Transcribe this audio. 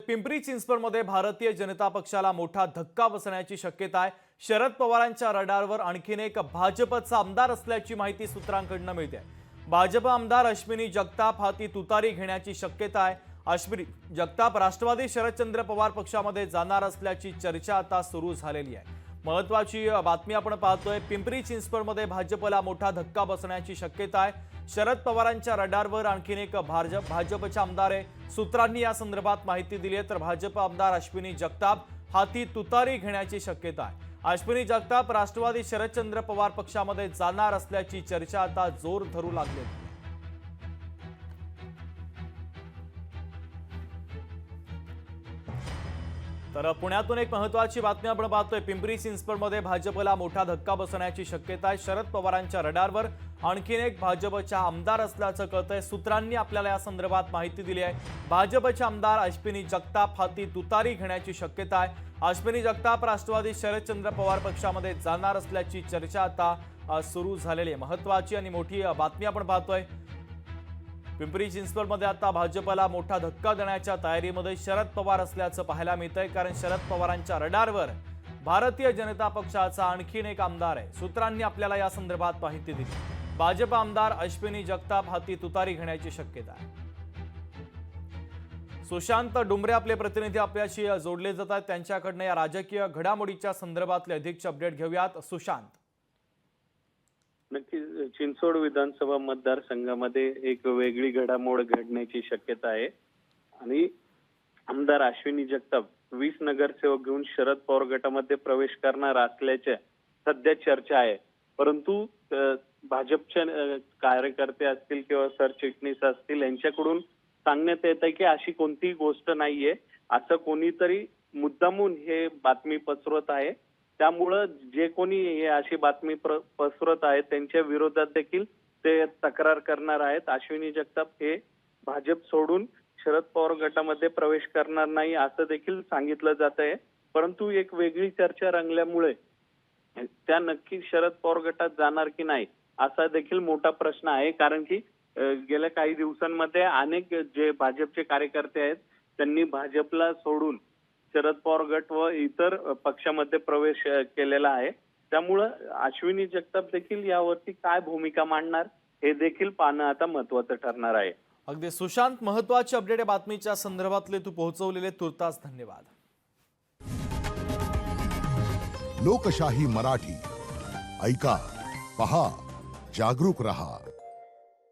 पिंपरी चिंचवडमध्ये भारतीय जनता पक्षाला मोठा धक्का बसण्याची शक्यता आहे। शरद पवारांच्या रडारवर आणखीन एक भाजपचा आमदार असल्याची माहिती सूत्रांकडून मिळते आहे। भाजप आमदार अश्विनी जगताप हाती तुतारी घेण्याची शक्यता आहे। अश्विनी जगताप राष्ट्रवादी शरदचंद्र पवार पक्षामध्ये जाणार असल्याची चर्चा आता सुरू झालेली आहे। महत्त्वाची बातमी आपण पाहतोय, पिंपरी चिंचवडमध्ये भाजपला मोठा धक्का बसण्याची शक्यता आहे। शरद पवारांच्या रडारवर आणखीन एक भाजपचा आमदार आहे। सूत्रांनी या संदर्भात माहिती दिली आहे, तर भाजप आमदार अश्विनी जगताप हाती तुतारी घेण्याची शक्यता आहे। अश्विनी जगताप राष्ट्रवादी शरदचंद्र पवार पक्षामध्ये जाणार असल्याची चर्चा आता जोर धरू लागली आहे। तर पुण्यातून एक महत्त्वाची बातमी आपण पाहतोय, पिंपरी चिंचवडमध्ये भाजपला मोठा धक्का बसण्याची शक्यता आहे। शरद पवारांच्या रडारवर आणखीन एक भाजपचा आमदार असल्याचं कळतंय। सूत्रांनी आपल्याला या संदर्भात माहिती दिली आहे। भाजपचे आमदार अश्विनी जगताप हाती तुतारी घेण्याची शक्यता आहे। अश्विनी जगताप राष्ट्रवादी शरदचंद्र पवार पक्षामध्ये जाणार असल्याची चर्चा आता सुरू झालेली आहे। महत्त्वाची आणि मोठी बातमी आपण पाहतोय, पिंपरी चिंचवडमध्ये आता भाजपला मोठा धक्का देण्याच्या तयारीमध्ये शरद पवार असल्याचं पाहायला मिळतंय, कारण शरद पवारांच्या रडारवर भारतीय जनता पक्षाचा आणखीन एक आमदार आहे। सूत्रांनी आपल्याला या संदर्भात माहिती दिली। भाजप आमदार अश्विनी जगताप हाती तुतारी घेण्याची शक्यता आहे। सुशांत डुमरे आपले प्रतिनिधी आपल्याशी जोडले जात आहेत, त्यांच्याकडनं या राजकीय घडामोडीच्या संदर्भातले अधिकचे अपडेट घेऊयात। सुशांत, नक्की चिंचवड विधानसभा मतदारसंघामध्ये एक वेगळी घडामोड घडण्याची शक्यता आहे आणि आमदार अश्विनी जगताप 20 नगरसेवक घेऊन शरद पवार गटामध्ये प्रवेश करणार असल्याच्या सध्या चर्चा आहे। परंतु भाजपचे कार्यकर्ते असतील किंवा सरचिटणीस असतील यांच्याकडून सांगण्यात येत आहे की अशी कोणतीही गोष्ट नाहीये, असं कोणीतरी मुद्दामून हे बातमी पसरवत आहे। त्यामुळं जे कोणी हे अशी बातमी पसरवत आहेत त्यांच्या विरोधात देखील ते तक्रार करणार आहेत। अश्विनी जगताप हे भाजप सोडून शरद पवार गटामध्ये प्रवेश करणार नाही असं देखील सांगितलं जात आहे। परंतु एक वेगळी चर्चा रंगल्यामुळे त्या नक्की शरद पवार गटात जाणार की नाही असा देखील मोठा प्रश्न आहे, कारण की गेल्या काही दिवसांमध्ये अनेक जे भाजपचे कार्यकर्ते आहेत त्यांनी भाजपला सोडून शरद पवार गट व इतर पक्षामध्ये प्रवेश केलेला आहे। त्यामुळं अश्विनी जगताप देखील यावरती काय भूमिका मांडणार हे देखील पाहणं आता महत्त्वाचं ठरणार आहे। अगदी सुशांत, महत्त्वाची अपडेट बातमीच्या संदर्भातले तू पोहोचवलेले तुर्तास धन्यवाद। लोकशाही मराठी ऐका, पहा, जागरूक रहा।